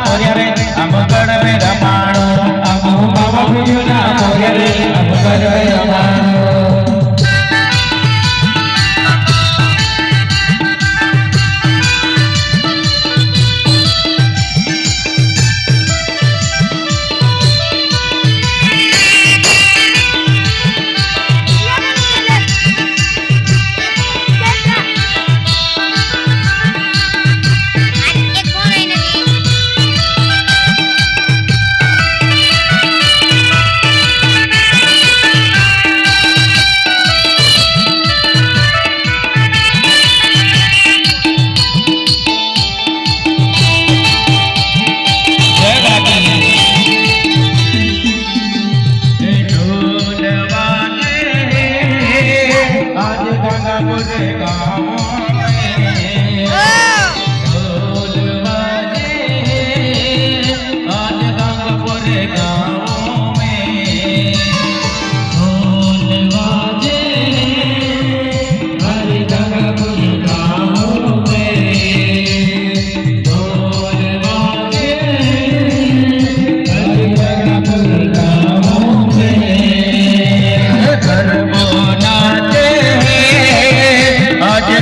पोर्या रे अमगढ़ में रमाणो अमो बाबा भुजुना पोर्या रे अमगढ़ में रमाणो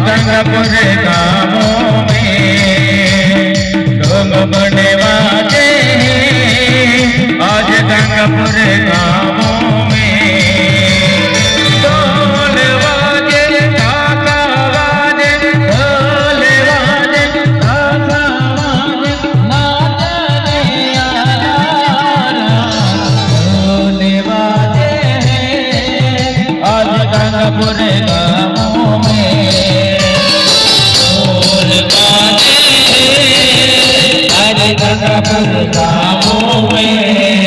गंगापुर गाँवों में ढोल बने वाजे आज गंगापुर गाँवों में ढोल वाजे काका वाजे ढोल वाजे काका वाजे नाचने ढोल वाजे आज गंगापुर गाँवों में गंगापुर गाँवों में